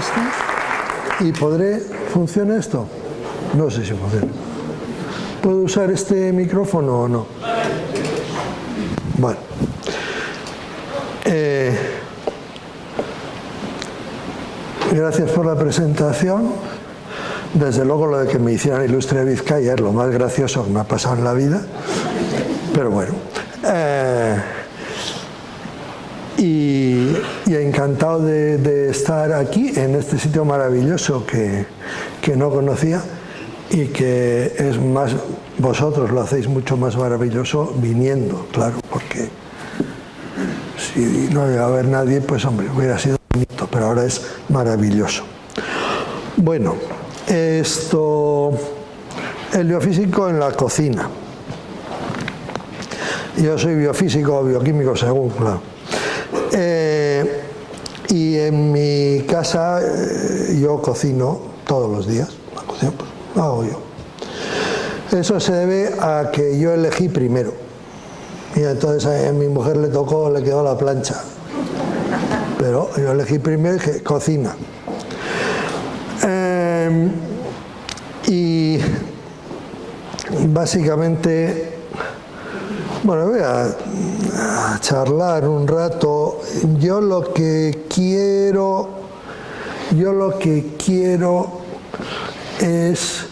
esto y podré... ¿Funciona esto? No sé si funciona. ¿Puedo usar este micrófono o no? Bueno. Gracias por la presentación. Desde luego lo de que me hicieran ilustre de Vizcaya es lo más gracioso que me ha pasado en la vida. Pero bueno. Y encantado de estar aquí, en este sitio maravilloso que no conocía y que es más, vosotros lo hacéis mucho más maravilloso viniendo, claro, porque si no iba a haber nadie, pues hombre, hubiera sido bonito, pero ahora es maravilloso. Bueno, el biofísico en la cocina. Yo soy biofísico o bioquímico, según, claro. Y en mi casa yo cocino todos los días. La cocina, pues, lo hago yo. Eso se debe a que yo elegí primero. Y entonces a mi mujer le quedó la plancha. Pero yo elegí primero y dije, cocina. Y básicamente... Bueno, voy a charlar un rato. Yo lo que quiero es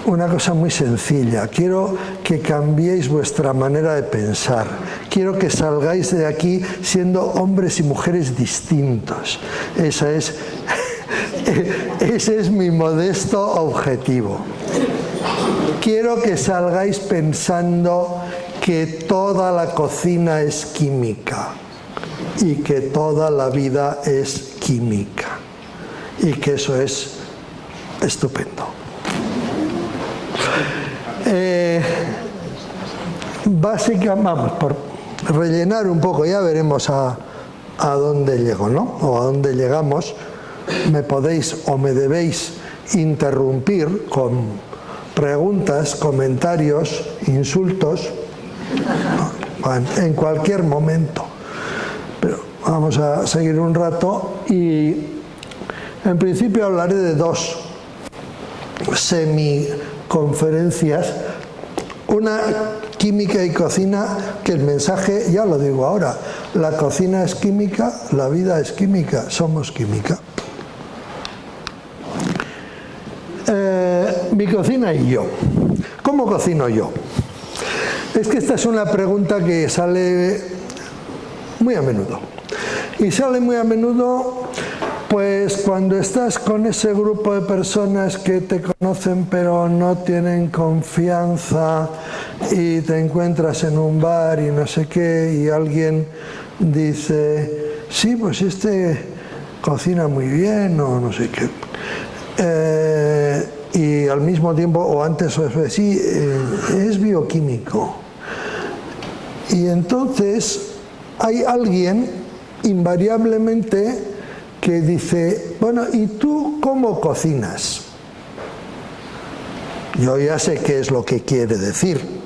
una cosa muy sencilla. Quiero que cambiéis vuestra manera de pensar. Quiero que salgáis de aquí siendo hombres y mujeres distintos. Ese es mi modesto objetivo. Quiero que salgáis pensando que toda la cocina es química y que toda la vida es química y que eso es estupendo. Básicamente, vamos, por rellenar un poco, ya veremos a dónde llego, ¿no? O a dónde llegamos. Me podéis o me debéis interrumpir con preguntas, comentarios, insultos, en cualquier momento. Pero vamos a seguir un rato y en principio hablaré de dos semiconferencias. Una, química y cocina, que el mensaje, ya lo digo ahora, la cocina es química, la vida es química, somos química. Mi cocina y yo. ¿Cómo cocino yo? Es que esta es una pregunta que sale muy a menudo. Y sale muy a menudo, pues cuando estás con ese grupo de personas que te conocen pero no tienen confianza y te encuentras en un bar y no sé qué y alguien dice, sí, pues este cocina muy bien o no sé qué. Y al mismo tiempo, o antes o después, sí, es bioquímico. Y entonces hay alguien invariablemente que dice, bueno, ¿y tú cómo cocinas? Yo ya sé qué es lo que quiere decir.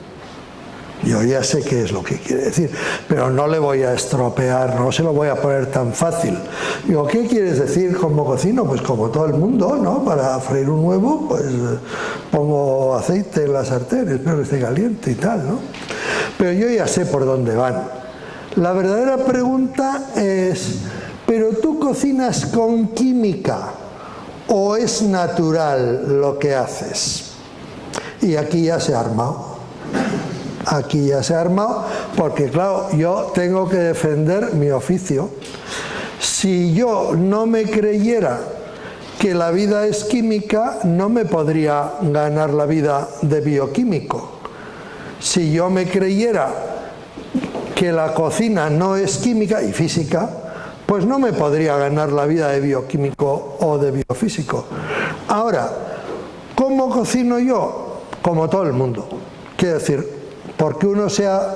Yo ya sé qué es lo que quiere decir, pero no le voy a estropear, no se lo voy a poner tan fácil. Digo, ¿qué quieres decir cómo cocino? Pues como todo el mundo, ¿no? Para freír un huevo, pues pongo aceite en la sartén, espero que esté caliente y tal, ¿no? Pero yo ya sé por dónde van. La verdadera pregunta es, ¿pero tú cocinas con química o es natural lo que haces? Y aquí ya se ha armado. Aquí ya se ha armado, porque claro, yo tengo que defender mi oficio. Si yo no me creyera que la vida es química, no me podría ganar la vida de bioquímico. Si yo me creyera que la cocina no es química y física, pues no me podría ganar la vida de bioquímico o de biofísico. Ahora, ¿cómo cocino yo? Como todo el mundo. Quiero decir, porque uno sea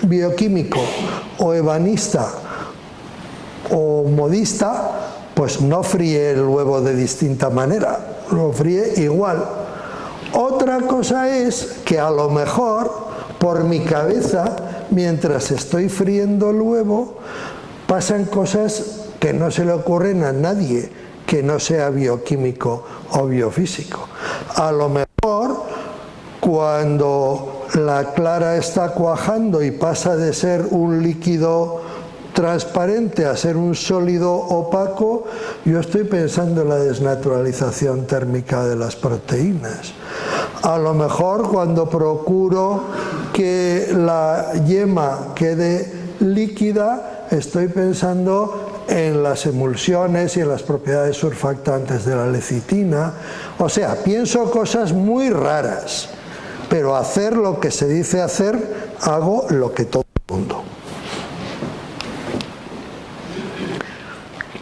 bioquímico o ebanista o modista, pues no fríe el huevo de distinta manera, lo fríe igual. Otra cosa es que a lo mejor por mi cabeza, mientras estoy friendo el huevo, pasan cosas que no se le ocurren a nadie que no sea bioquímico o biofísico. A lo mejor cuando la clara está cuajando y pasa de ser un líquido transparente a ser un sólido opaco, yo estoy pensando en la desnaturalización térmica de las proteínas. A lo mejor cuando procuro que la yema quede líquida, estoy pensando en las emulsiones y en las propiedades surfactantes de la lecitina. O sea, pienso cosas muy raras, pero hacer lo que se dice hacer, hago lo que todo el mundo.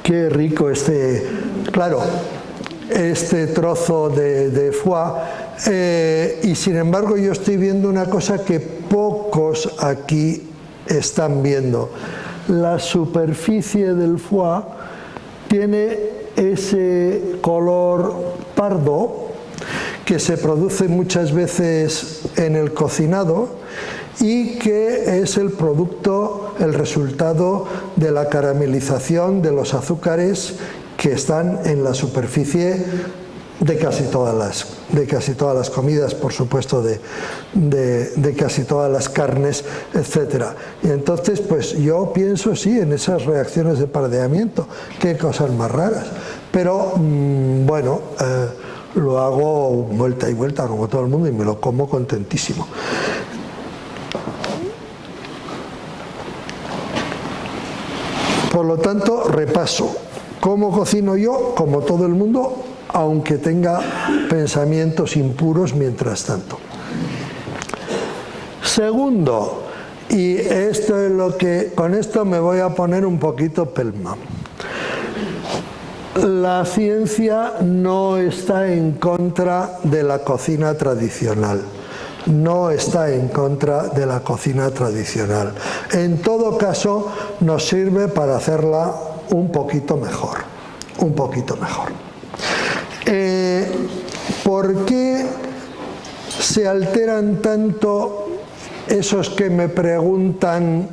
Qué rico claro, este trozo de foie, y sin embargo yo estoy viendo una cosa que pocos aquí están viendo. La superficie del foie tiene ese color pardo que se produce muchas veces en el cocinado y que es el producto, el resultado de la caramelización de los azúcares que están en la superficie de casi todas las comidas, por supuesto, de casi todas las carnes, etc. Y entonces, pues yo pienso, sí, en esas reacciones de pardeamiento, qué cosas más raras. Pero, bueno, lo hago vuelta y vuelta, como todo el mundo, y me lo como contentísimo. Por lo tanto, repaso. ¿Cómo cocino yo? Como todo el mundo, aunque tenga pensamientos impuros mientras tanto. Segundo, y esto es lo que, con esto me voy a poner un poquito pelma. La ciencia no está en contra de la cocina tradicional. No está en contra de la cocina tradicional. En todo caso, nos sirve para hacerla un poquito mejor. Un poquito mejor. ¿Por qué se alteran tanto esos que me preguntan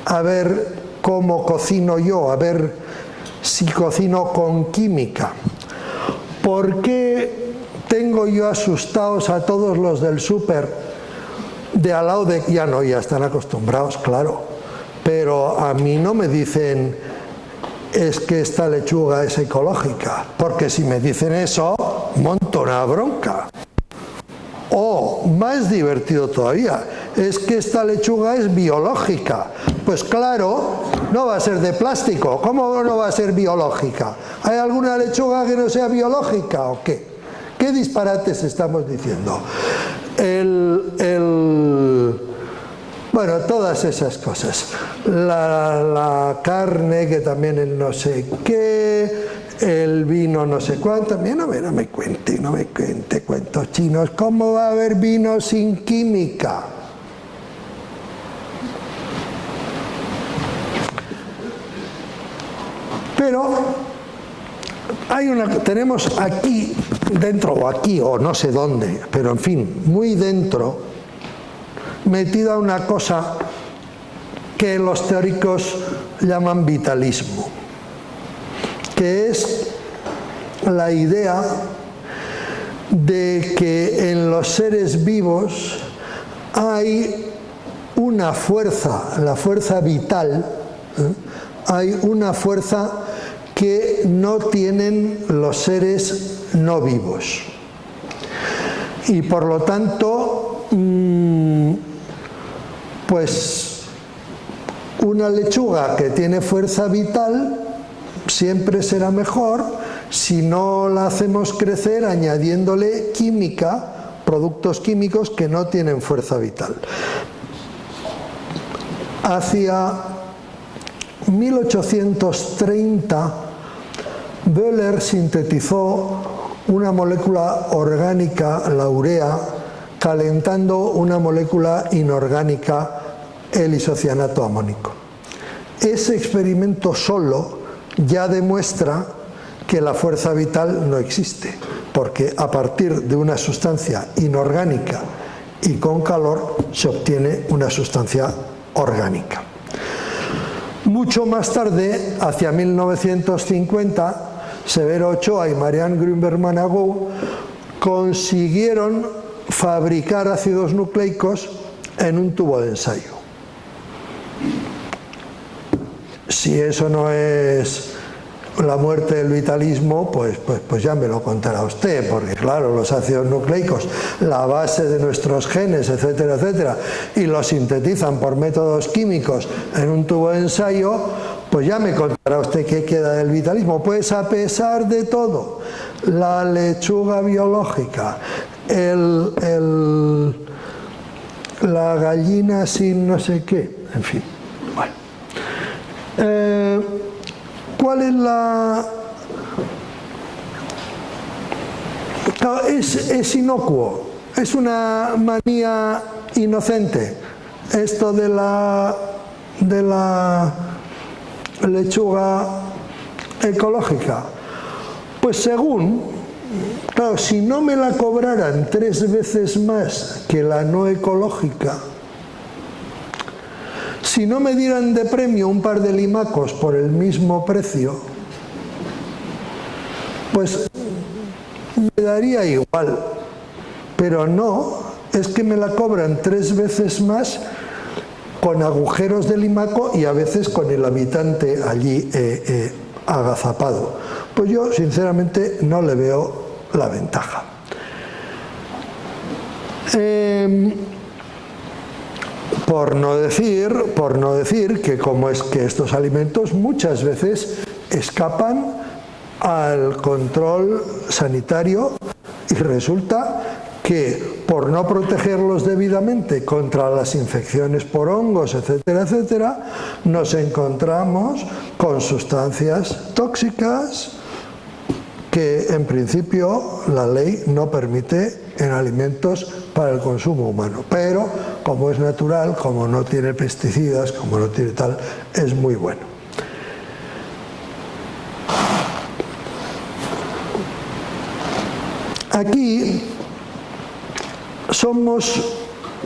a ver cómo cocino yo, a ver si cocino con química? ¿Por qué tengo yo asustados a todos los del súper de al lado de... Ya están acostumbrados, claro, pero a mí no me dicen es que esta lechuga es ecológica, porque si me dicen eso, monto una bronca. O, más divertido todavía, es que esta lechuga es biológica. Pues claro, no va a ser de plástico. ¿Cómo no va a ser biológica? ¿Hay alguna lechuga que no sea biológica o qué? ¿Qué disparates estamos diciendo? Bueno, todas esas cosas. La carne, que también el no sé qué, el vino no sé cuánto. No me cuente cuentos chinos. ¿Cómo va a haber vino sin química? Pero tenemos aquí dentro, o aquí, o no sé dónde, pero en fin, muy dentro, metida una cosa que los teóricos llaman vitalismo, que es la idea de que en los seres vivos hay una fuerza, la fuerza vital, hay una fuerza que no tienen los seres no vivos. Y por lo tanto, pues una lechuga que tiene fuerza vital siempre será mejor si no la hacemos crecer añadiéndole química, productos químicos que no tienen fuerza vital. Hacia 1830, Wöhler sintetizó una molécula orgánica, la urea, calentando una molécula inorgánica, el isocianato amónico. Ese experimento solo ya demuestra que la fuerza vital no existe, porque a partir de una sustancia inorgánica y con calor se obtiene una sustancia orgánica. Mucho más tarde, hacia 1950, Severo Ochoa y Marianne Grünberg-Managow consiguieron fabricar ácidos nucleicos en un tubo de ensayo. Si eso no es la muerte del vitalismo, pues ya me lo contará usted, porque claro, los ácidos nucleicos, la base de nuestros genes, etcétera, etcétera, y los sintetizan por métodos químicos en un tubo de ensayo, pues ya me contará usted qué queda del vitalismo. Pues a pesar de todo, la lechuga biológica, la gallina sin no sé qué, en fin, bueno. ¿Cuál es la...? Es inocuo, es una manía inocente, esto de la lechuga ecológica. Pues según, claro, si no me la cobraran 3 veces más que la no ecológica, si no me dieran de premio un par de limacos por el mismo precio, pues me daría igual. Pero no, es que me la cobran 3 veces más con agujeros de limaco y a veces con el habitante allí agazapado. Pues yo, sinceramente, no le veo la ventaja. Por no decir que como es que estos alimentos muchas veces escapan al control sanitario y resulta que por no protegerlos debidamente contra las infecciones por hongos, etcétera, etcétera, nos encontramos con sustancias tóxicas que en principio la ley no permite en alimentos para el consumo humano, pero como es natural, como no tiene pesticidas, como no tiene tal, es muy bueno. Aquí somos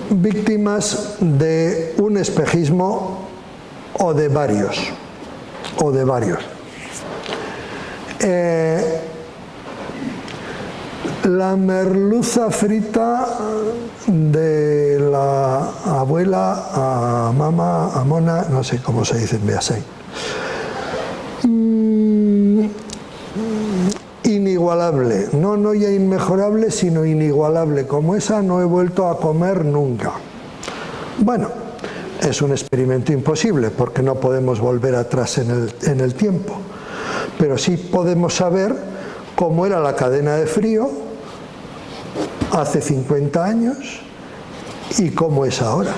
víctimas de un espejismo o de varios. La merluza frita de la abuela a mamá, a mona, no sé cómo se dice en Beasay. Inigualable, no ya inmejorable, sino inigualable. Como esa no he vuelto a comer nunca. Bueno, es un experimento imposible porque no podemos volver atrás en el tiempo. Pero sí podemos saber cómo era la cadena de frío hace 50 años y cómo es ahora.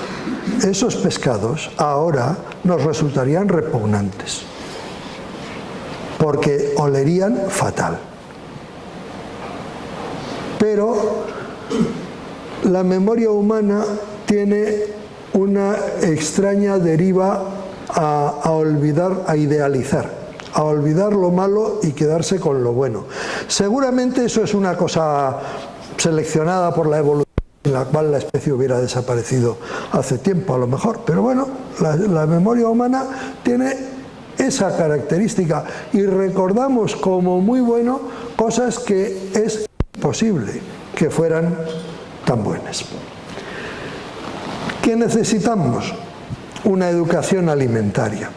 Esos pescados ahora nos resultarían repugnantes porque olerían fatal. Pero la memoria humana tiene una extraña deriva a olvidar, a idealizar, a olvidar lo malo y quedarse con lo bueno. Seguramente eso es una cosa seleccionada por la evolución, en la cual la especie hubiera desaparecido hace tiempo a lo mejor, pero bueno, la memoria humana tiene esa característica y recordamos como muy bueno cosas que es imposible que fueran tan buenas. ¿Qué necesitamos? Una educación alimentaria.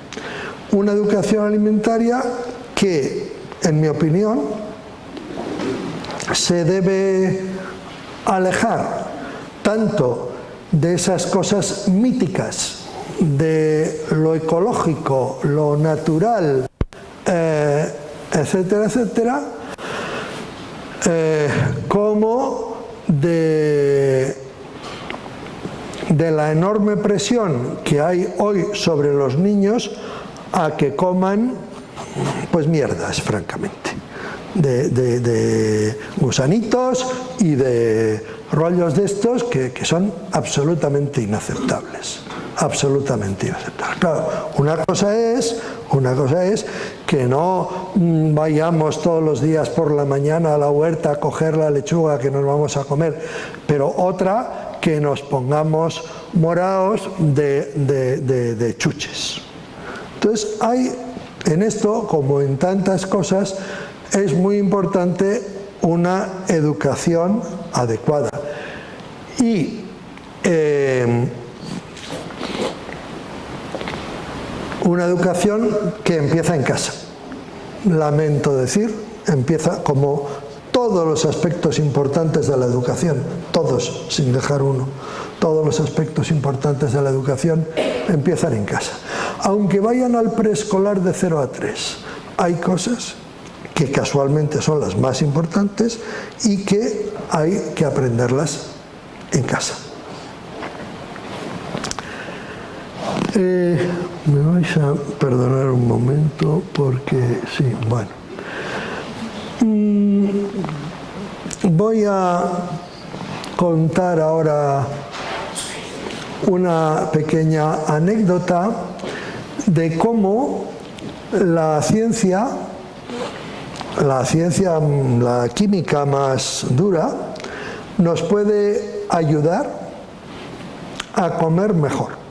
Una educación alimentaria que, en mi opinión, se debe alejar tanto de esas cosas míticas, de lo ecológico, lo natural, etcétera, etcétera, como de la enorme presión que hay hoy sobre los niños a que coman pues mierdas, francamente, de gusanitos y de rollos de estos que son absolutamente inaceptables. Absolutamente inaceptable. Claro, una cosa es que no vayamos todos los días por la mañana a la huerta a coger la lechuga que nos vamos a comer, pero otra que nos pongamos moraos de chuches. Entonces en esto, como en tantas cosas, es muy importante una educación adecuada. Y una educación que empieza en casa. Lamento decir, empieza como todos los aspectos importantes de la educación, todos, sin dejar uno, todos los aspectos importantes de la educación empiezan en casa. Aunque vayan al preescolar de 0 a 3, hay cosas que casualmente son las más importantes y que hay que aprenderlas en casa. Me vais a perdonar un momento porque sí, bueno. Voy a contar ahora una pequeña anécdota de cómo la ciencia, la química más dura, nos puede ayudar a comer mejor.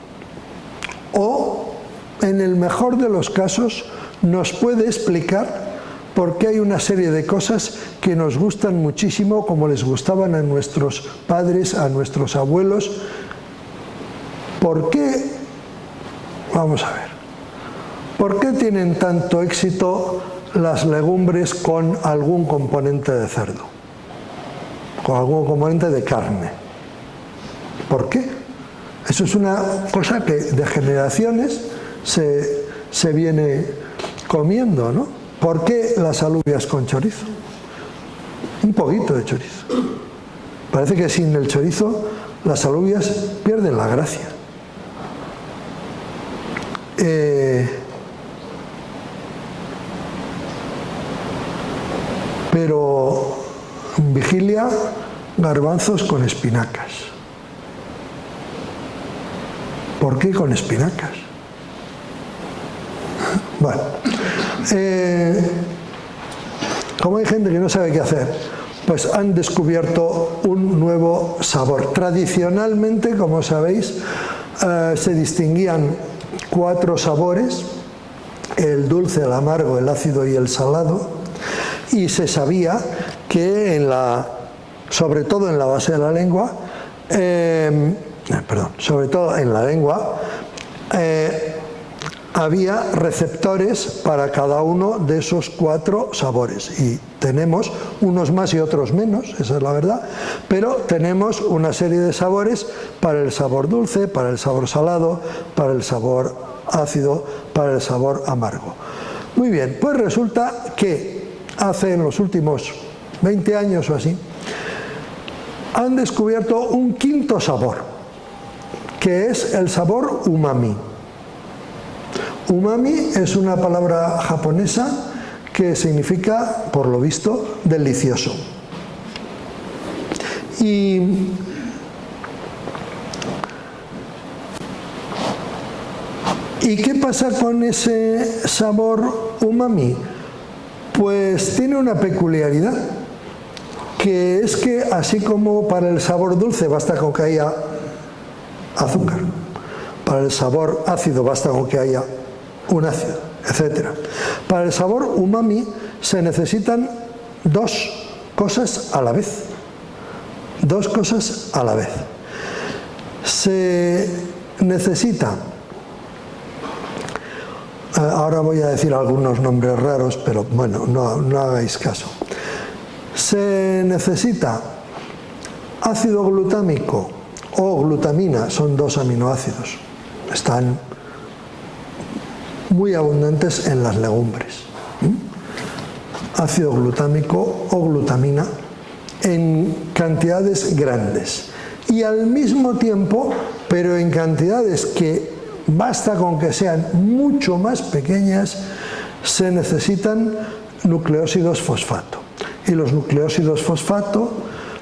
O, en el mejor de los casos, nos puede explicar por qué hay una serie de cosas que nos gustan muchísimo, como les gustaban a nuestros padres, a nuestros abuelos. ¿Por qué? Vamos a ver. ¿Por qué tienen tanto éxito las legumbres con algún componente de cerdo? Con algún componente de carne. ¿Por qué? Eso es una cosa que de generaciones se viene comiendo, ¿no? ¿Por qué las alubias con chorizo? Un poquito de chorizo. Parece que sin el chorizo las alubias pierden la gracia. Pero vigilia, garbanzos con espinacas. ¿Por qué con espinacas? Bueno, como hay gente que no sabe qué hacer, pues han descubierto un nuevo sabor. Tradicionalmente, como sabéis, se distinguían 4 sabores: el dulce, el amargo, el ácido y el salado, y se sabía que sobre todo en la base de la lengua, sobre todo en la lengua, había receptores para cada uno de esos 4 sabores, y tenemos unos más y otros menos, esa es la verdad, pero tenemos una serie de sabores para el sabor dulce, para el sabor salado, para el sabor ácido, para el sabor amargo. Muy bien, pues resulta que en los últimos 20 años o así, han descubierto un 5.º sabor, que es el sabor umami. Umami es una palabra japonesa que significa, por lo visto, delicioso. ¿Y qué pasa con ese sabor umami? Pues tiene una peculiaridad, que es que así como para el sabor dulce basta con que haya azúcar, para el sabor ácido basta con que haya un ácido, etc. Para el sabor umami se necesitan 2 cosas a la vez. 2 cosas a la vez. Se necesita, ahora voy a decir algunos nombres raros, pero bueno, no hagáis caso. Se necesita ácido glutámico o glutamina, son 2 aminoácidos. Están muy abundantes en las legumbres. Ácido glutámico o glutamina en cantidades grandes. Y al mismo tiempo, pero en cantidades que basta con que sean mucho más pequeñas, se necesitan nucleósidos fosfato. Y los nucleósidos fosfato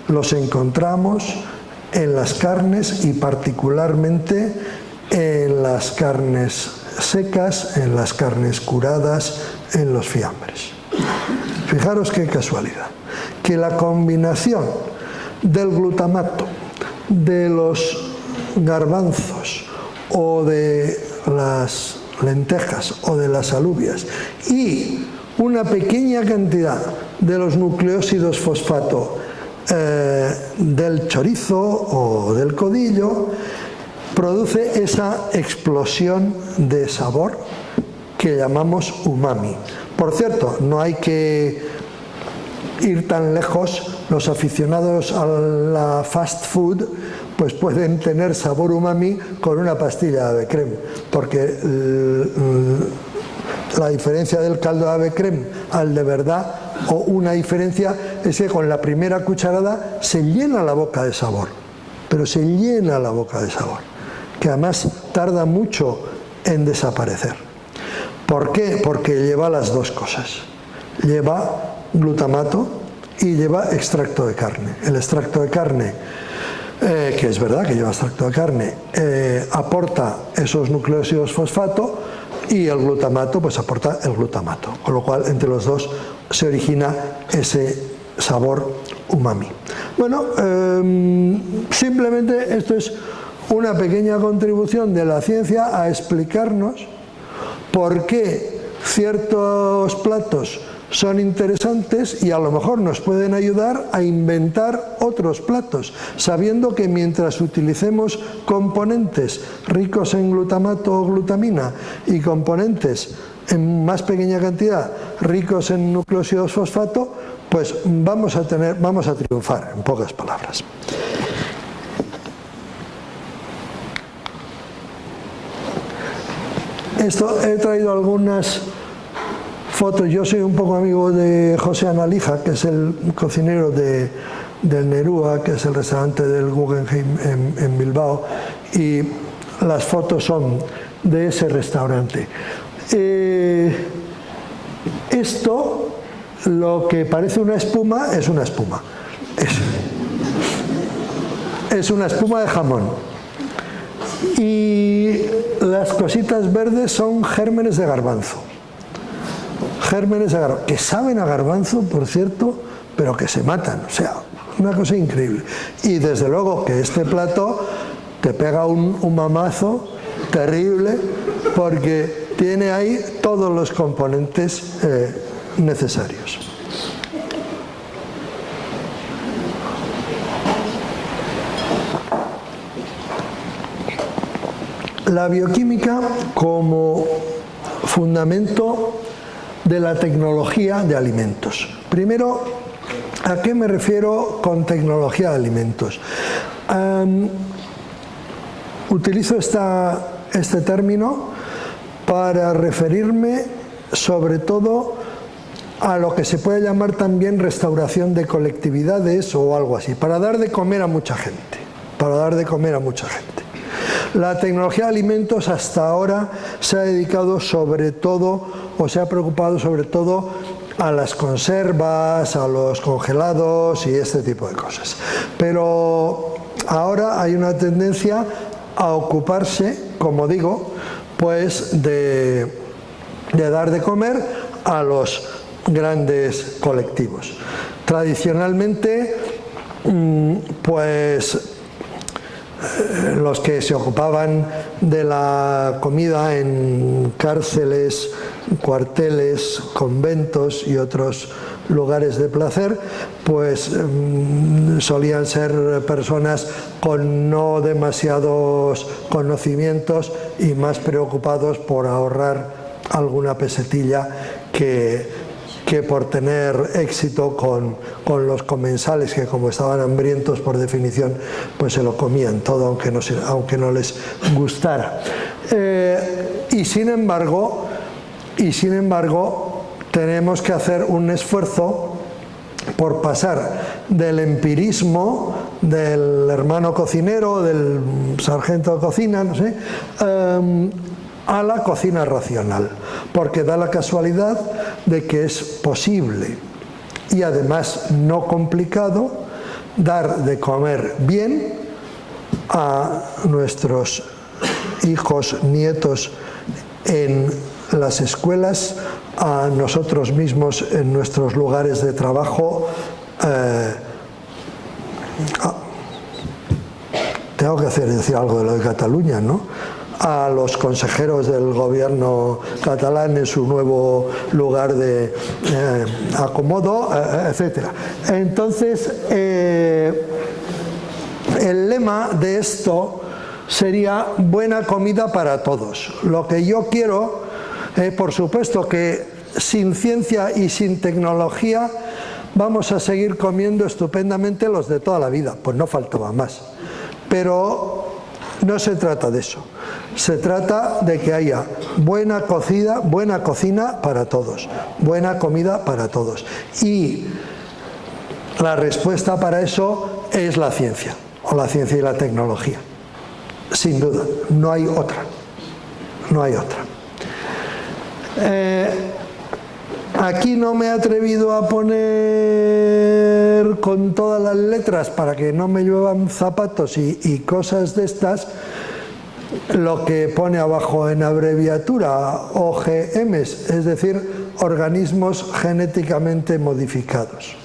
los encontramos en las carnes, y particularmente en las carnes secas, en las carnes curadas, en los fiambres. Fijaros qué casualidad, que la combinación del glutamato, de los garbanzos o de las lentejas o de las alubias y una pequeña cantidad de los nucleósidos fosfato del chorizo o del codillo, produce esa explosión de sabor que llamamos umami. Por cierto, no hay que ir tan lejos. Los aficionados a la fast food pues pueden tener sabor umami con una pastilla de ave creme, porque la diferencia del caldo de ave creme al de verdad, o una diferencia, es que con la primera cucharada se llena la boca de sabor, pero se llena la boca de sabor, que además tarda mucho en desaparecer. ¿Por qué? Porque lleva las dos cosas. Lleva glutamato y lleva extracto de carne. El extracto de carne, que es verdad que lleva extracto de carne, aporta esos nucleósidos fosfato, y el glutamato pues aporta el glutamato, con lo cual entre los dos se origina ese sabor umami. Bueno, simplemente esto es una pequeña contribución de la ciencia a explicarnos por qué ciertos platos son interesantes y a lo mejor nos pueden ayudar a inventar otros platos, sabiendo que mientras utilicemos componentes ricos en glutamato o glutamina y componentes en más pequeña cantidad ricos en nucleósidos fosfato, pues vamos a triunfar, en pocas palabras. He traído algunas fotos. Yo soy un poco amigo de José Analija, que es el cocinero del Nerúa, que es el restaurante del Guggenheim en Bilbao, y las fotos son de ese restaurante. Esto, lo que parece una espuma, es una espuma. Es una espuma de jamón. Y las cositas verdes son gérmenes de garbanzo. Gérmenes de garbanzo, que saben a garbanzo, por cierto, pero que se matan. O sea, una cosa increíble. Y desde luego que este plato te pega un mamazo terrible, porque tiene ahí todos los componentes necesarios. La bioquímica como fundamento de la tecnología de alimentos. Primero, ¿a qué me refiero con tecnología de alimentos? Utilizo este término para referirme sobre todo a lo que se puede llamar también restauración de colectividades o algo así, para dar de comer a mucha gente, La tecnología de alimentos hasta ahora se ha dedicado sobre todo, o se ha preocupado sobre todo, a las conservas, a los congelados y este tipo de cosas. Pero ahora hay una tendencia a ocuparse, como digo, pues de dar de comer a los grandes colectivos. Tradicionalmente, pues los que se ocupaban de la comida en cárceles, cuarteles, conventos y otros lugares de placer, pues solían ser personas con no demasiados conocimientos y más preocupados por ahorrar alguna pesetilla que por tener éxito con los comensales, que como estaban hambrientos por definición, pues se lo comían todo aunque no les gustara. Y sin embargo tenemos que hacer un esfuerzo por pasar del empirismo del hermano cocinero, del sargento de cocina, no sé, a la cocina racional, porque da la casualidad de que es posible y además no complicado dar de comer bien a nuestros hijos, nietos en las escuelas, a nosotros mismos en nuestros lugares de trabajo. Tengo que decir algo de lo de Cataluña, ¿no? a los consejeros del gobierno catalán en su nuevo lugar de acomodo, etc. Entonces, el lema de esto sería buena comida para todos. Lo que yo quiero, por supuesto que sin ciencia y sin tecnología vamos a seguir comiendo estupendamente los de toda la vida, pues no faltaba más. Pero no se trata de eso, se trata de que haya buena cocina para todos, buena comida para todos. Y la respuesta para eso es la ciencia, o la ciencia y la tecnología. Sin duda, no hay otra, no hay otra. Aquí no me he atrevido a poner con todas las letras para que no me lluevan zapatos y cosas de estas, lo que pone abajo en abreviatura OGMs, es decir, organismos genéticamente modificados.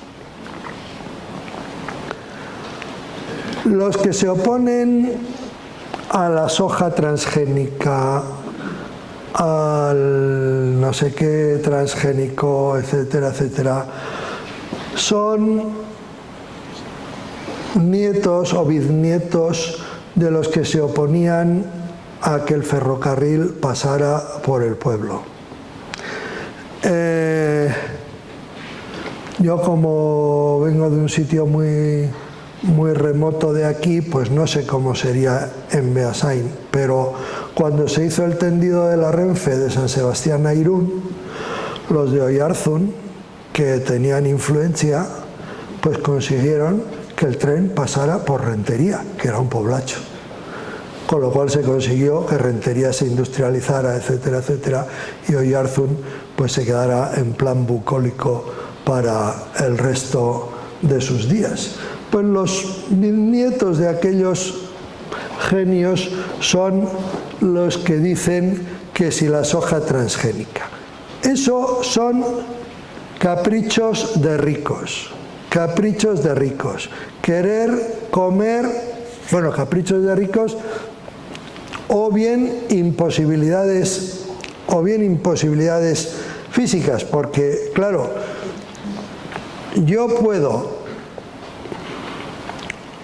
Los que se oponen a la soja transgénica, al no sé qué transgénico, etcétera, etcétera, son nietos o bisnietos de los que se oponían a que el ferrocarril pasara por el pueblo. Yo, como vengo de un sitio muy remoto de aquí, pues no sé cómo sería en Beasain, pero cuando se hizo el tendido de la Renfe de San Sebastián a Irún, los de Oyarzún, que tenían influencia, pues consiguieron que el tren pasara por Rentería, que era un poblacho. Con lo cual se consiguió que Rentería se industrializara, etcétera, etcétera, y Oyarzún pues se quedara en plan bucólico para el resto de sus días. Pues los nietos de aquellos genios son los que dicen que si la soja transgénica. Eso son caprichos de ricos, caprichos de ricos. Querer comer, bueno, caprichos de ricos, o bien imposibilidades físicas, porque claro, yo puedo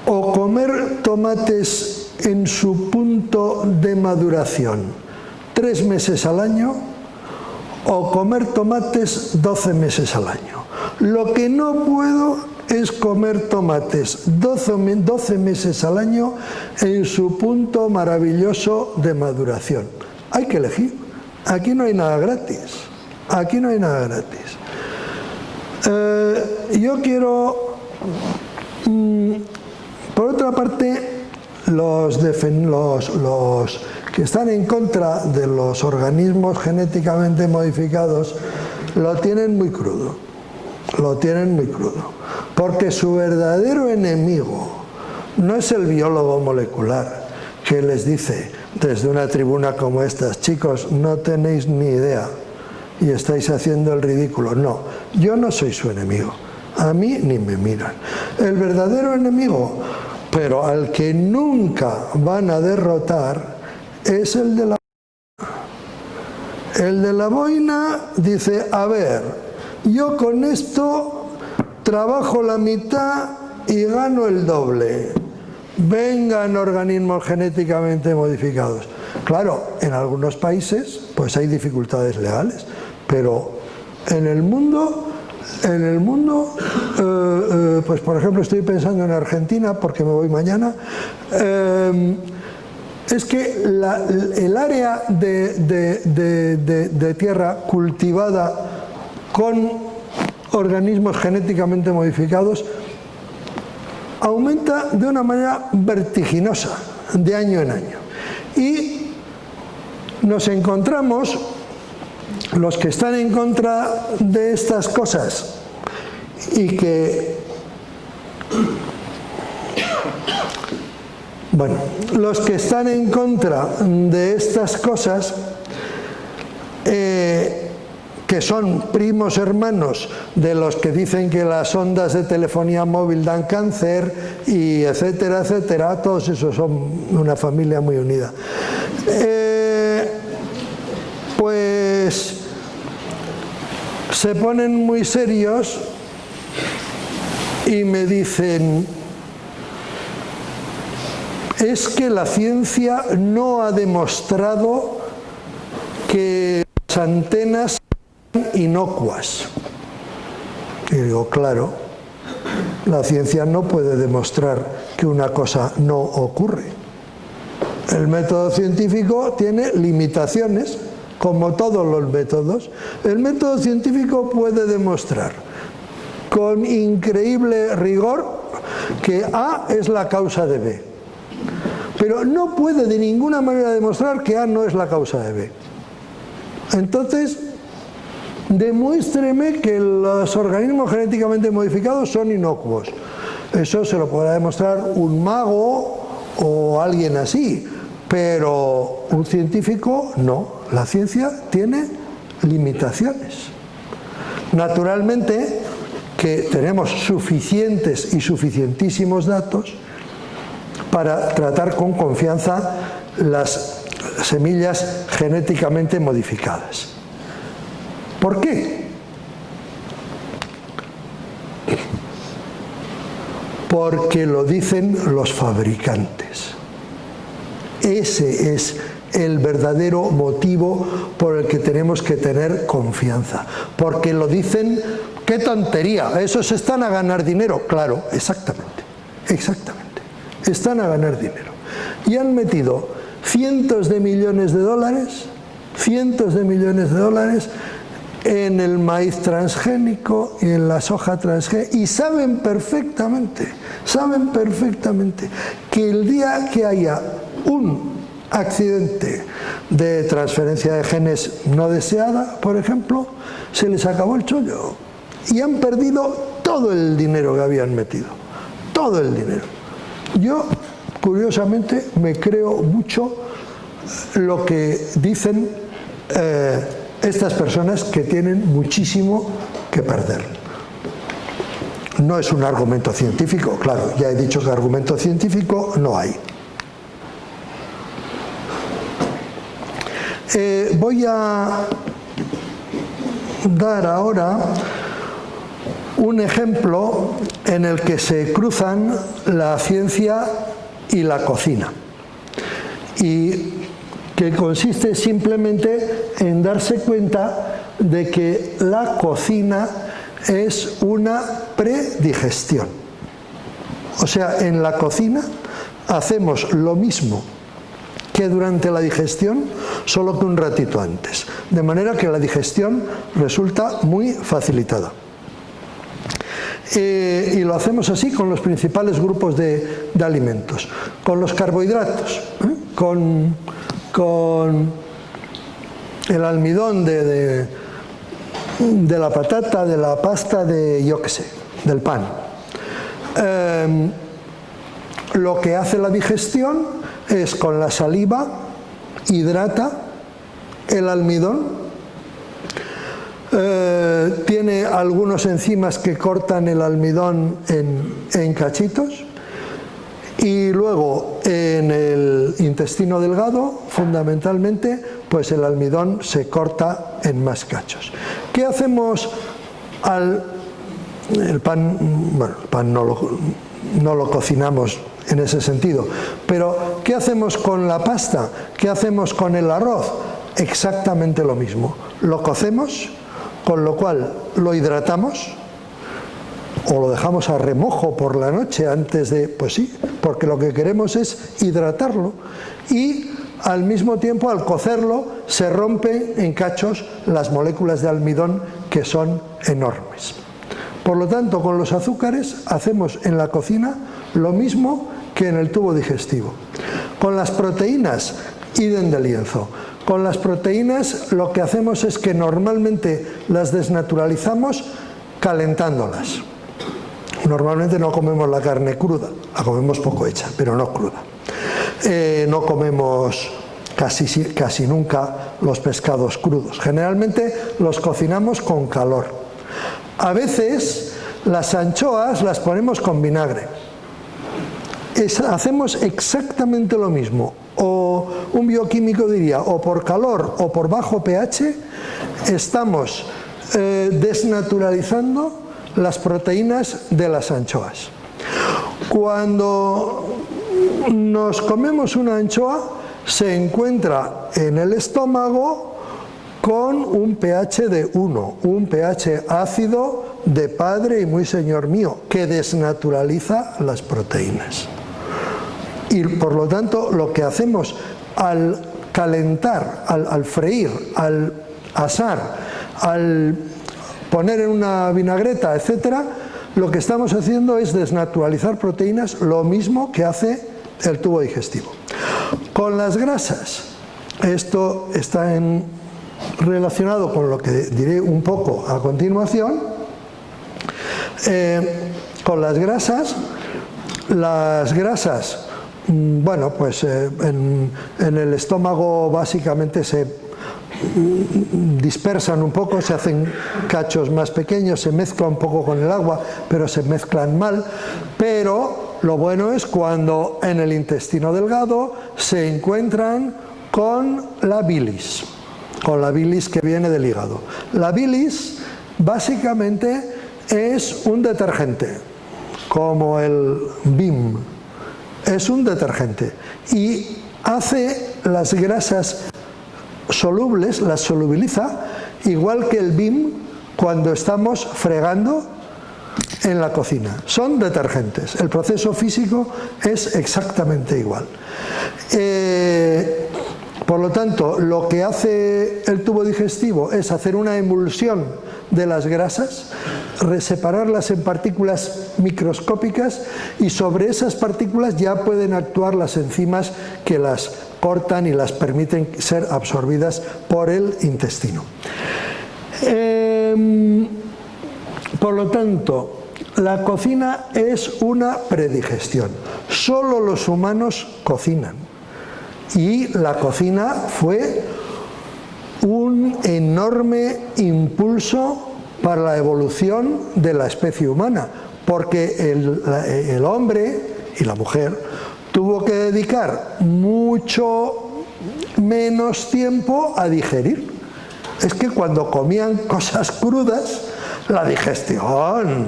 o comer tomates en su punto de maduración 3 meses al año, o comer tomates 12 meses al año. Lo que no puedo es comer tomates 12 meses al año en su punto maravilloso de maduración. Hay que elegir. Aquí no hay nada gratis. Aquí no hay nada gratis. Yo quiero... por otra parte, los que están en contra de los organismos genéticamente modificados lo tienen muy crudo, porque su verdadero enemigo no es el biólogo molecular que les dice desde una tribuna como esta: chicos, no tenéis ni idea y estáis haciendo el ridículo. No, yo no soy su enemigo, a mí ni me miran. El verdadero enemigo, pero al que nunca van a derrotar, es el de la boina. El de la boina dice: a ver, yo con esto trabajo la mitad y gano el doble. Vengan organismos genéticamente modificados. Claro, en algunos países pues hay dificultades legales, pero en el mundo, pues por ejemplo estoy pensando en Argentina porque me voy mañana. Es que el área de tierra cultivada con organismos genéticamente modificados aumenta de una manera vertiginosa de año en año. Y nos encontramos, los que están en contra de estas cosas y que... Bueno, los que están en contra de estas cosas, que que son primos hermanos de los que dicen que las ondas de telefonía móvil dan cáncer, y etcétera, etcétera. Todos esos son una familia muy unida. Pues se ponen muy serios y me dicen: es que la ciencia no ha demostrado que las antenas sean inocuas. Y digo, claro, la ciencia no puede demostrar que una cosa no ocurre. El método científico tiene limitaciones, como todos los métodos. El método científico puede demostrar con increíble rigor que A es la causa de B, pero no puede de ninguna manera demostrar que A no es la causa de B. Entonces, demuéstreme que los organismos genéticamente modificados son inocuos. Eso se lo podrá demostrar un mago o alguien así, pero un científico no. La ciencia tiene limitaciones. Naturalmente que tenemos suficientes y suficientísimos datos para tratar con confianza las semillas genéticamente modificadas. ¿Por qué? Porque lo dicen los fabricantes. Ese es el verdadero motivo por el que tenemos que tener confianza. Porque lo dicen, ¡qué tontería! Esos están a ganar dinero. Claro, exactamente, exactamente. Están a ganar dinero. Y han metido cientos de millones de dólares en el maíz transgénico y en la soja transgénica, y saben perfectamente que el día que haya un accidente de transferencia de genes no deseada, por ejemplo, se les acabó el chollo y han perdido todo el dinero que habían metido, todo el dinero. Yo, curiosamente, me creo mucho lo que dicen estas personas que tienen muchísimo que perder. No es un argumento científico, claro, ya he dicho que argumento científico no hay. Voy a dar ahora un ejemplo en el que se cruzan la ciencia y la cocina, y que consiste simplemente en darse cuenta de que la cocina es una predigestión. O sea, en la cocina hacemos lo mismo que durante la digestión, solo que un ratito antes, de manera que la digestión resulta muy facilitada. Y lo hacemos así con los principales grupos de alimentos. Con los carbohidratos, con el almidón de la patata, de la pasta, de yo qué sé, del pan. Lo que hace la digestión es, con la saliva, hidrata el almidón. Tiene algunos enzimas que cortan el almidón en cachitos, y luego en el intestino delgado, fundamentalmente, pues el almidón se corta en más cachos. ¿Qué hacemos el pan? Bueno, el pan no lo cocinamos en ese sentido, pero ¿qué hacemos con la pasta? ¿Qué hacemos con el arroz? Exactamente lo mismo. Lo cocemos, con lo cual lo hidratamos, o lo dejamos a remojo por la noche antes de, pues sí, porque lo que queremos es hidratarlo, y al mismo tiempo, al cocerlo, se rompen en cachos las moléculas de almidón, que son enormes. Por lo tanto, con los azúcares hacemos en la cocina lo mismo que en el tubo digestivo. Con las proteínas, idem de lienzo. Con las proteínas lo que hacemos es que normalmente las desnaturalizamos calentándolas. Normalmente no comemos la carne cruda, la comemos poco hecha, pero no cruda. No comemos casi nunca los pescados crudos. Generalmente los cocinamos con calor. A veces las anchoas las ponemos con vinagre. Hacemos exactamente lo mismo. O un bioquímico diría, o por calor o por bajo pH, estamos desnaturalizando las proteínas de las anchoas. Cuando nos comemos una anchoa, se encuentra en el estómago con un pH de 1, un pH ácido de padre y muy señor mío, que desnaturaliza las proteínas. Y por lo tanto, lo que hacemos al calentar, al freír, al asar, al poner en una vinagreta, etcétera, lo que estamos haciendo es desnaturalizar proteínas, lo mismo que hace el tubo digestivo. Con las grasas, esto está relacionado con lo que diré un poco a continuación. Con las grasas, bueno, pues en el estómago básicamente se dispersan un poco, se hacen cachos más pequeños, se mezcla un poco con el agua, pero se mezclan mal. Pero lo bueno es cuando en el intestino delgado se encuentran con la bilis que viene del hígado. La bilis básicamente es un detergente, como el BIM, es un detergente y hace las grasas solubles, las solubiliza, igual que el BIM cuando estamos fregando en la cocina. Son detergentes, el proceso físico es exactamente igual. Por lo tanto, lo que hace el tubo digestivo es hacer una emulsión de las grasas, separarlas en partículas microscópicas, y sobre esas partículas ya pueden actuar las enzimas que las cortan y las permiten ser absorbidas por el intestino. Por lo tanto, la cocina es una predigestión. Solo los humanos cocinan. Y la cocina fue un enorme impulso para la evolución de la especie humana, porque el hombre y la mujer tuvo que dedicar mucho menos tiempo a digerir. Es que cuando comían cosas crudas, la digestión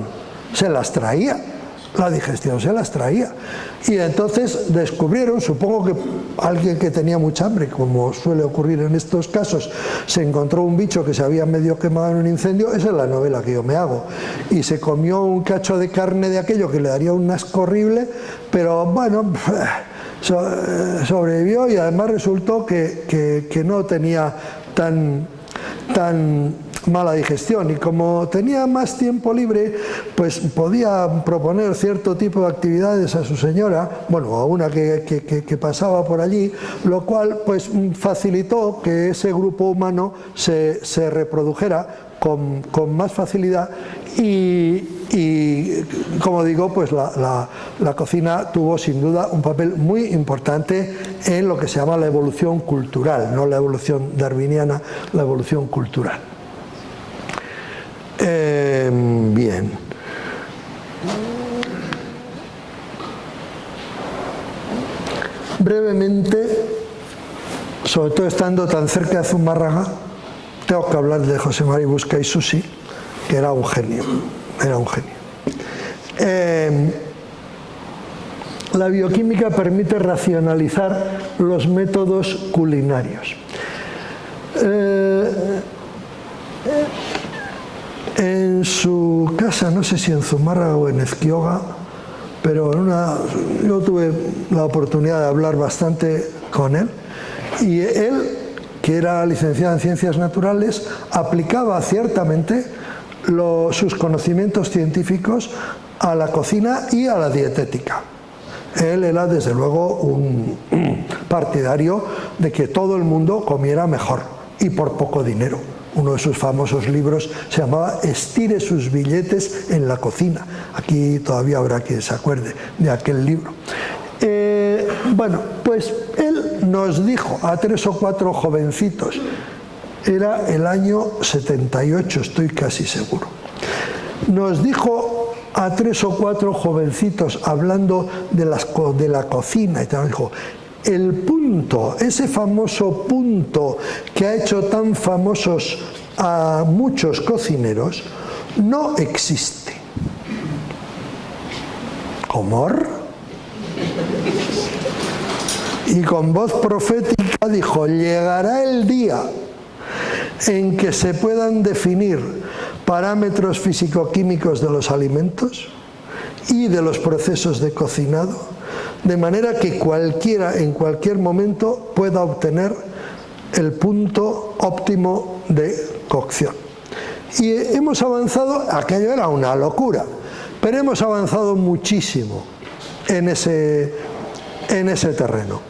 se las traía. Y entonces descubrieron, supongo que alguien que tenía mucha hambre, como suele ocurrir en estos casos, se encontró un bicho que se había medio quemado en un incendio. Esa es la novela que yo me hago, y se comió un cacho de carne de aquello que le daría un asco horrible, pero bueno, sobrevivió, y además resultó que no tenía tan mala digestión, y como tenía más tiempo libre, pues podía proponer cierto tipo de actividades a su señora, bueno, a una que pasaba por allí, lo cual pues facilitó que ese grupo humano se reprodujera con más facilidad, y como digo, pues la cocina tuvo sin duda un papel muy importante en lo que se llama la evolución cultural, no la evolución darwiniana, la evolución cultural. Bien. Brevemente, sobre todo estando tan cerca de Zumárraga, tengo que hablar de José María Busca y Susi, que era un genio. La bioquímica permite racionalizar los métodos culinarios. En su casa, no sé si en Zumárraga o en Ezquioga, pero yo tuve la oportunidad de hablar bastante con él, y él, que era licenciado en Ciencias Naturales, aplicaba ciertamente sus conocimientos científicos a la cocina y a la dietética. Él era desde luego un partidario de que todo el mundo comiera mejor y por poco dinero. Uno de sus famosos libros se llamaba Estire sus billetes en la cocina. Aquí todavía habrá quien se acuerde de aquel libro. Bueno, pues él nos dijo a 3 o 4 jovencitos, era el año 78, estoy casi seguro, nos dijo a 3 o 4 jovencitos hablando de la cocina y tal, dijo, el punto, ese famoso punto que ha hecho tan famosos a muchos cocineros, no existe. ¿Comor? Y con voz profética dijo, llegará el día en que se puedan definir parámetros físico-químicos de los alimentos y de los procesos de cocinado, de manera que cualquiera en cualquier momento pueda obtener el punto óptimo de cocción. Y hemos avanzado, aquello era una locura, pero hemos avanzado muchísimo en ese terreno.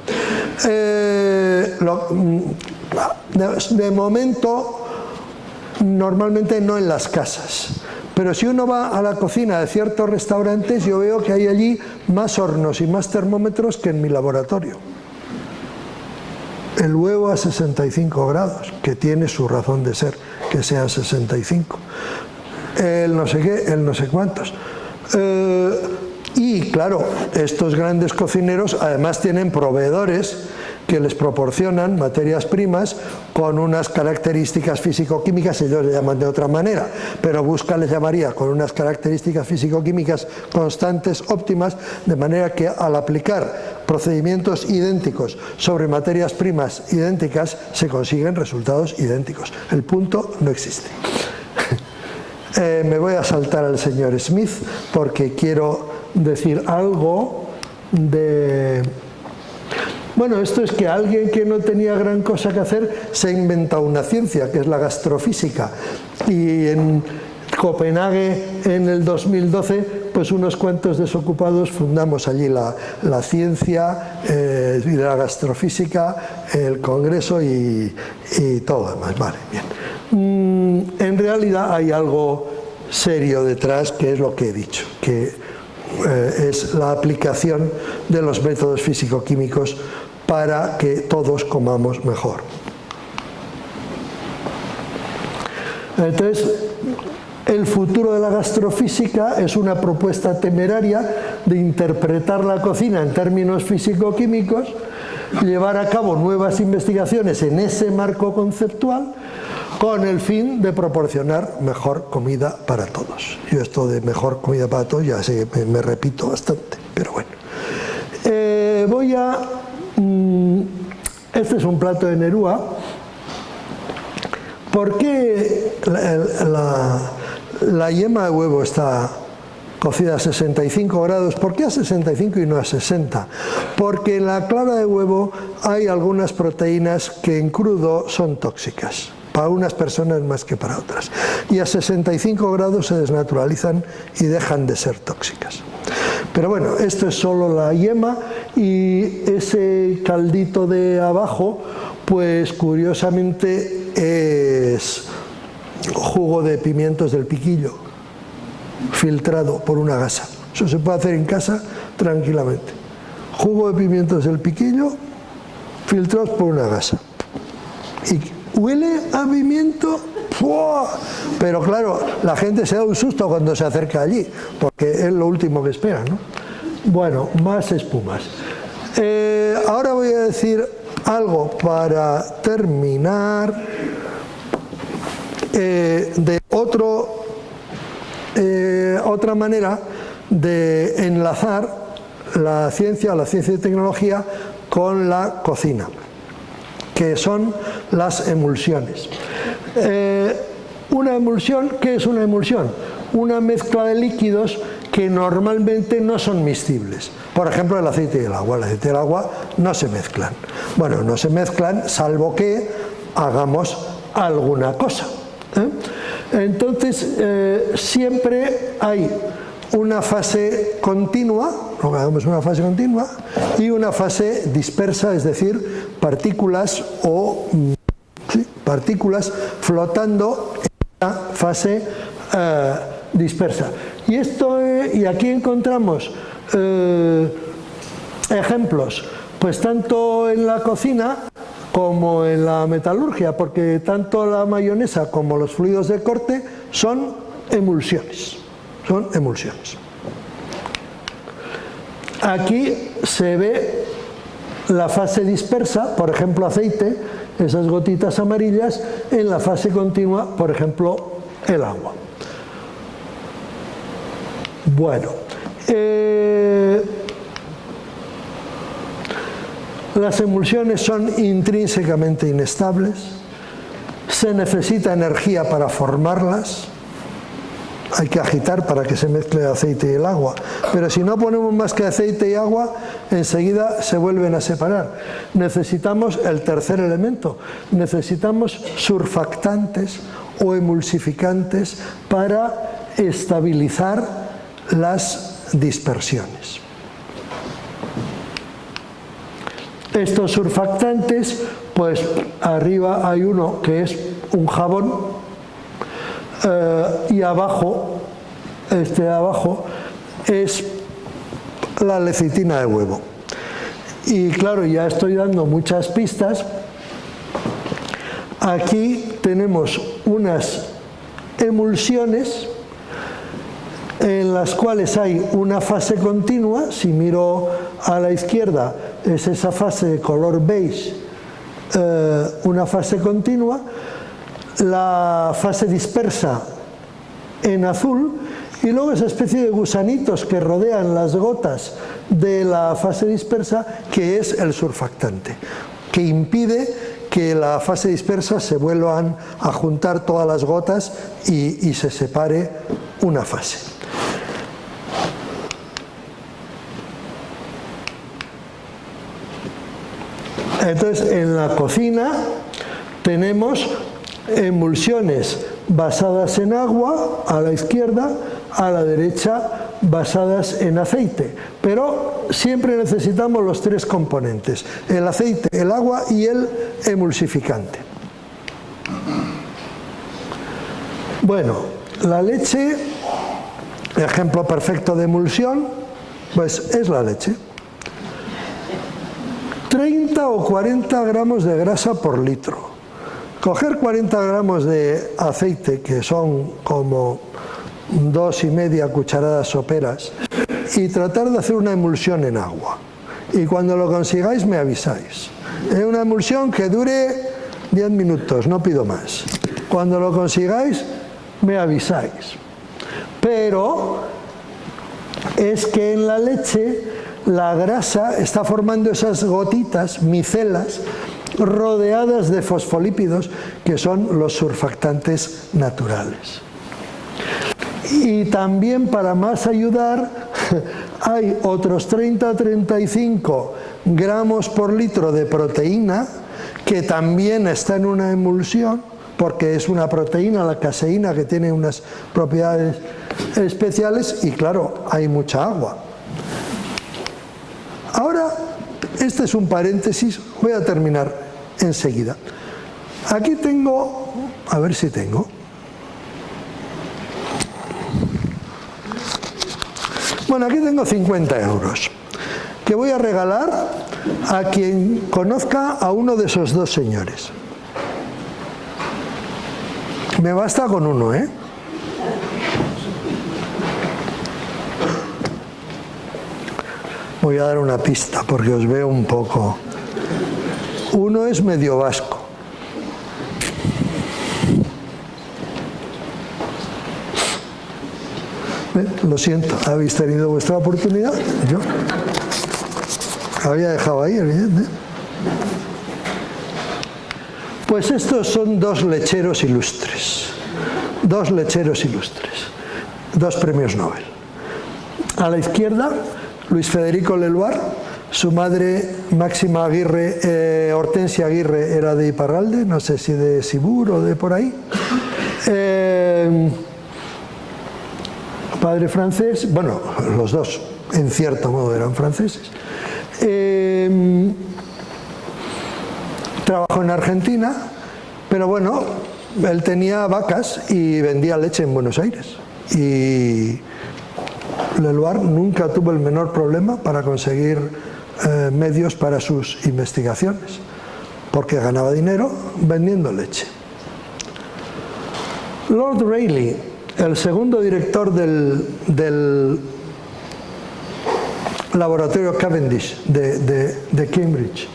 De momento, normalmente no en las casas, pero si uno va a la cocina de ciertos restaurantes, yo veo que hay allí más hornos y más termómetros que en mi laboratorio. El huevo a 65 grados, que tiene su razón de ser, que sean 65. El no sé qué, el no sé cuántos. Y claro, estos grandes cocineros además tienen proveedores que les proporcionan materias primas con unas características físico-químicas, ellos le llaman de otra manera, pero Busca les llamaría con unas características físico-químicas constantes, óptimas, de manera que al aplicar procedimientos idénticos sobre materias primas idénticas se consiguen resultados idénticos. El punto no existe. Me voy a saltar al señor Smith porque quiero decir algo de... Bueno, esto es que alguien que no tenía gran cosa que hacer se ha inventado una ciencia, que es la gastrofísica. Y en Copenhague, en el 2012, pues unos cuantos desocupados fundamos allí la ciencia y la gastrofísica, el congreso y todo demás. Vale, bien. En realidad hay algo serio detrás, que es lo que he dicho, que es la aplicación de los métodos físico-químicos para que todos comamos mejor. Entonces, el futuro de la gastrofísica es una propuesta temeraria de interpretar la cocina en términos físico-químicos, llevar a cabo nuevas investigaciones en ese marco conceptual, con el fin de proporcionar mejor comida para todos. Yo esto de mejor comida para todos ya sé que me repito bastante, pero bueno. Este es un plato de Nerúa. ¿Por qué la yema de huevo está cocida a 65 grados? ¿Por qué a 65 y no a 60? Porque en la clara de huevo hay algunas proteínas que en crudo son tóxicas, para unas personas más que para otras. Y a 65 grados se desnaturalizan y dejan de ser tóxicas. Pero bueno, esto es solo la yema y ese caldito de abajo, pues curiosamente es jugo de pimientos del piquillo, filtrado por una gasa. Eso se puede hacer en casa tranquilamente. Jugo de pimientos del piquillo, filtrados por una gasa. Y huele a pimiento, ¡fua! Pero claro, la gente se da un susto cuando se acerca allí, porque es lo último que espera, ¿no? Bueno, más espumas. Ahora voy a decir algo para terminar de otra manera de enlazar la ciencia y tecnología con la cocina, que son las emulsiones. Una emulsión, ¿qué es una emulsión? Una mezcla de líquidos que normalmente no son miscibles. Por ejemplo, el aceite y el agua. El aceite y el agua no se mezclan. Bueno, no se mezclan salvo que hagamos alguna cosa. Entonces, siempre hay una fase continua, lo que hagamos una fase continua, y una fase dispersa, es decir, partículas partículas flotando en una fase dispersa. Y aquí encontramos ejemplos Pues tanto en la cocina como en la metalurgia, porque tanto la mayonesa como los fluidos de corte son emulsiones. Son emulsiones. Aquí se ve la fase dispersa, por ejemplo aceite, esas gotitas amarillas, en la fase continua, por ejemplo el agua. Bueno, las emulsiones son intrínsecamente inestables, se necesita energía para formarlas, hay que agitar para que se mezcle el aceite y el agua, pero si no ponemos más que aceite y agua, enseguida se vuelven a separar. Necesitamos el tercer elemento, necesitamos surfactantes o emulsificantes para estabilizar las dispersiones. Estos surfactantes, pues arriba hay uno que es un jabón, y abajo, este de abajo, es la lecitina de huevo. Y claro, ya estoy dando muchas pistas. Aquí tenemos unas emulsiones en las cuales hay una fase continua. Si miro a la izquierda, es esa fase de color beige, una fase continua. La fase dispersa en azul y luego esa especie de gusanitos que rodean las gotas de la fase dispersa, que es el surfactante, que impide que la fase dispersa se vuelvan a juntar todas las gotas y se separe una fase. Entonces, en la cocina tenemos emulsiones basadas en agua a la izquierda, a la derecha basadas en aceite, pero siempre necesitamos los tres componentes: el aceite, el agua y el emulsificante. Bueno, la leche, ejemplo perfecto de emulsión, pues es la leche. 30 o 40 gramos de grasa por litro. Coger 40 gramos de aceite, que son como 2,5 cucharadas soperas, y tratar de hacer una emulsión en agua. Y cuando lo consigáis me avisáis. Es una emulsión que dure 10 minutos, no pido más. Cuando lo consigáis me avisáis. Pero es que en la leche la grasa está formando esas gotitas, micelas, rodeadas de fosfolípidos, que son los surfactantes naturales. Y también, para más ayudar, hay otros 30 o 35 gramos por litro de proteína, que también está en una emulsión, porque es una proteína, la caseína, que tiene unas propiedades especiales, y claro, hay mucha agua. Ahora, este es un paréntesis, voy a terminar enseguida. Aquí tengo, a ver si tengo. Bueno, aquí tengo 50 euros, que voy a regalar a quien conozca a uno de esos dos señores. Me basta con uno, ¿eh? Voy a dar una pista porque os veo un poco. Uno es medio vasco. Lo siento, habéis tenido vuestra oportunidad. Yo había dejado ahí, evidente. Pues estos son dos lecheros ilustres. Dos lecheros ilustres. Dos premios Nobel. A la izquierda, Luis Federico Leloir. Su madre, Máxima Aguirre, Hortensia Aguirre, era de Iparralde, no sé si de Sibur o de por ahí. Padre francés, bueno, los dos en cierto modo eran franceses. Trabajó en Argentina, pero bueno, él tenía vacas y vendía leche en Buenos Aires. Y Leloir nunca tuvo el menor problema para conseguir medios para sus investigaciones, porque ganaba dinero vendiendo leche. Lord Rayleigh, el segundo director del laboratorio Cavendish de Cambridge,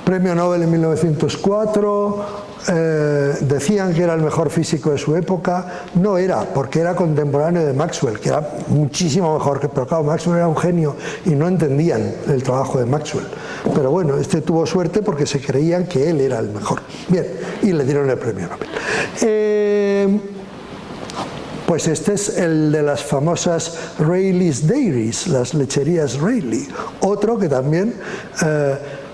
premio Nobel en 1904, decían que era el mejor físico de su época. No era, porque era contemporáneo de Maxwell, que era muchísimo mejor, pero claro, Maxwell era un genio y no entendían el trabajo de Maxwell. Pero bueno, este tuvo suerte porque se creían que él era el mejor. Bien, y le dieron el premio Nobel. Pues este es el de las famosas Rayleigh's Dairies, las lecherías Rayleigh. Otro que también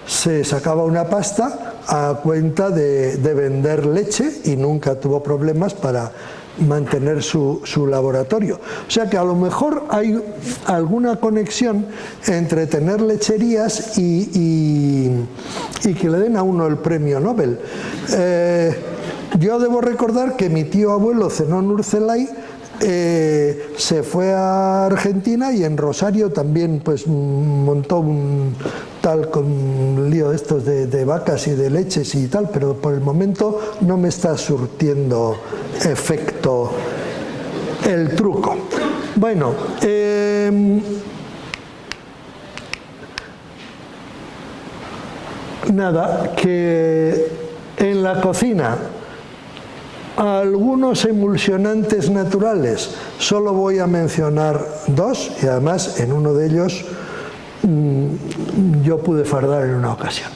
se sacaba una pasta a cuenta de vender leche y nunca tuvo problemas para mantener su laboratorio. O sea que a lo mejor hay alguna conexión entre tener lecherías y que le den a uno el premio Nobel. Yo debo recordar que mi tío abuelo Zenón Urcelay se fue a Argentina y en Rosario también pues montó un tal con un lío de estos de vacas y de leches y tal, pero por el momento no me está surtiendo efecto el truco. Bueno, nada, que en la cocina algunos emulsionantes naturales, solo voy a mencionar dos, y además en uno de ellos yo pude fardar en una ocasión.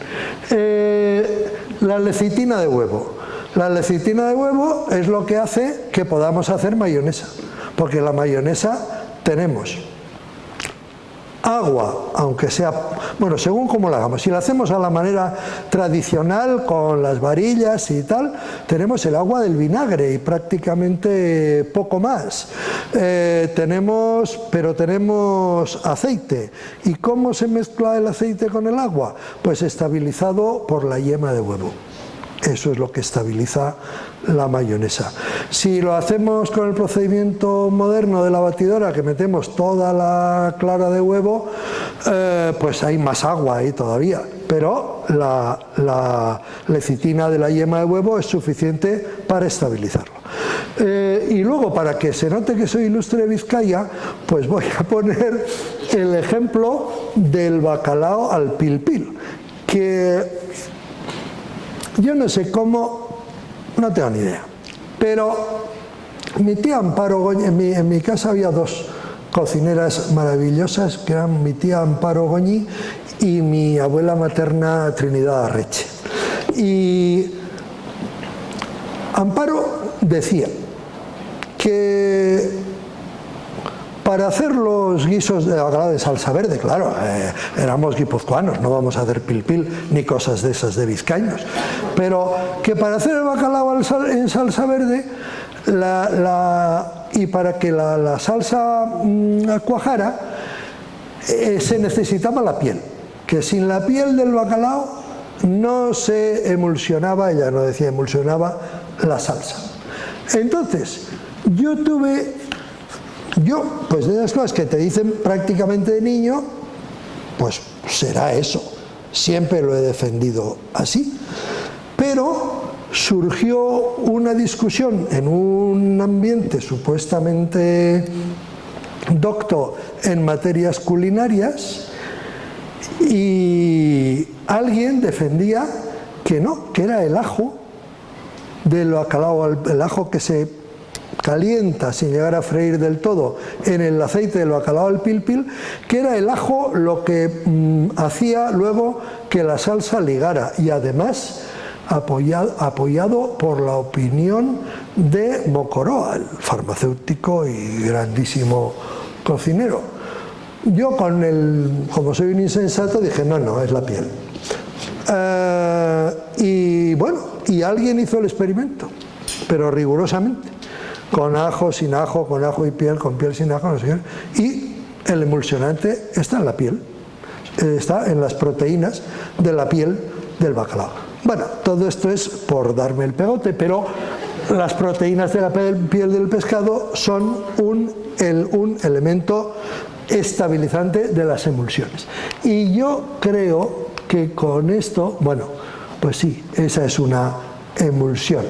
La lecitina de huevo. La lecitina de huevo es lo que hace que podamos hacer mayonesa, porque la mayonesa tenemos agua, aunque sea, bueno, según cómo la hagamos. Si la hacemos a la manera tradicional, con las varillas y tal, tenemos el agua del vinagre y prácticamente poco más. Pero tenemos aceite. ¿Y cómo se mezcla el aceite con el agua? Pues estabilizado por la yema de huevo. Eso es lo que estabiliza la mayonesa. Si lo hacemos con el procedimiento moderno de la batidora, que metemos toda la clara de huevo, pues hay más agua ahí todavía, pero la lecitina de la yema de huevo es suficiente para estabilizarlo. Y luego, para que se note que soy ilustre de Vizcaya, pues voy a poner el ejemplo del bacalao al pil pil, que yo no sé cómo, no tengo ni idea, pero mi tía Amparo Goñi, en mi casa había dos cocineras maravillosas, que eran mi tía Amparo Goñi y mi abuela materna Trinidad Arreche. Y Amparo decía que para hacer los guisos de bacalao de salsa verde, claro, éramos guipuzcoanos, no vamos a hacer pil pil ni cosas de esas de vizcaínos, pero que para hacer el bacalao en salsa verde y para que la salsa cuajara, se necesitaba la piel, que sin la piel del bacalao no se emulsionaba, ella no decía emulsionaba, la salsa. Entonces, pues de esas cosas que te dicen prácticamente de niño, pues será eso. Siempre lo he defendido así. Pero surgió una discusión en un ambiente supuestamente docto en materias culinarias y alguien defendía que no, que era el ajo del bacalao, el ajo que se calienta sin llegar a freír del todo en el aceite del bacalao al pil pil, que era el ajo lo que hacía luego que la salsa ligara, y además apoyado por la opinión de Mocoroa, el farmacéutico y grandísimo cocinero. Yo como soy un insensato, dije no, es la piel. Y bueno, y alguien hizo el experimento, pero rigurosamente, con ajo, sin ajo, con ajo y piel, con piel sin ajo, no sé qué. Y el emulsionante está en la piel, está en las proteínas de la piel del bacalao. Bueno, todo esto es por darme el pegote, pero las proteínas de la piel del pescado son un elemento estabilizante de las emulsiones. Y yo creo que con esto, bueno, pues sí, esa es una emulsión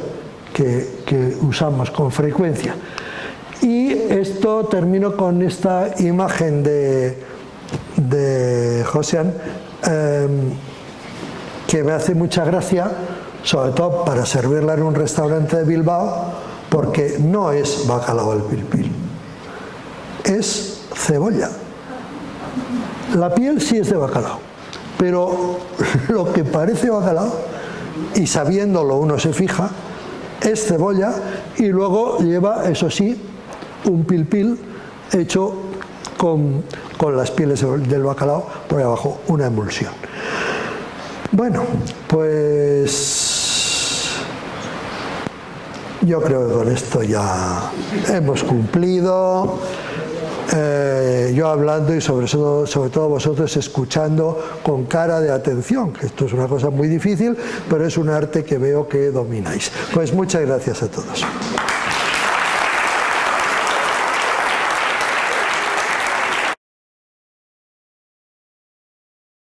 que usamos con frecuencia. Y esto termino con esta imagen de Josean, que me hace mucha gracia, sobre todo para servirla en un restaurante de Bilbao, porque no es bacalao al pil-pil, es cebolla. La piel sí es de bacalao, pero lo que parece bacalao, y sabiéndolo uno se fija, es cebolla, y luego lleva, eso sí, un pil-pil hecho con las pieles del bacalao por abajo, una emulsión. Bueno, pues yo creo que con esto ya hemos cumplido. Yo hablando y sobre todo vosotros escuchando con cara de atención, que esto es una cosa muy difícil, pero es un arte que veo que domináis. Pues muchas gracias a todos.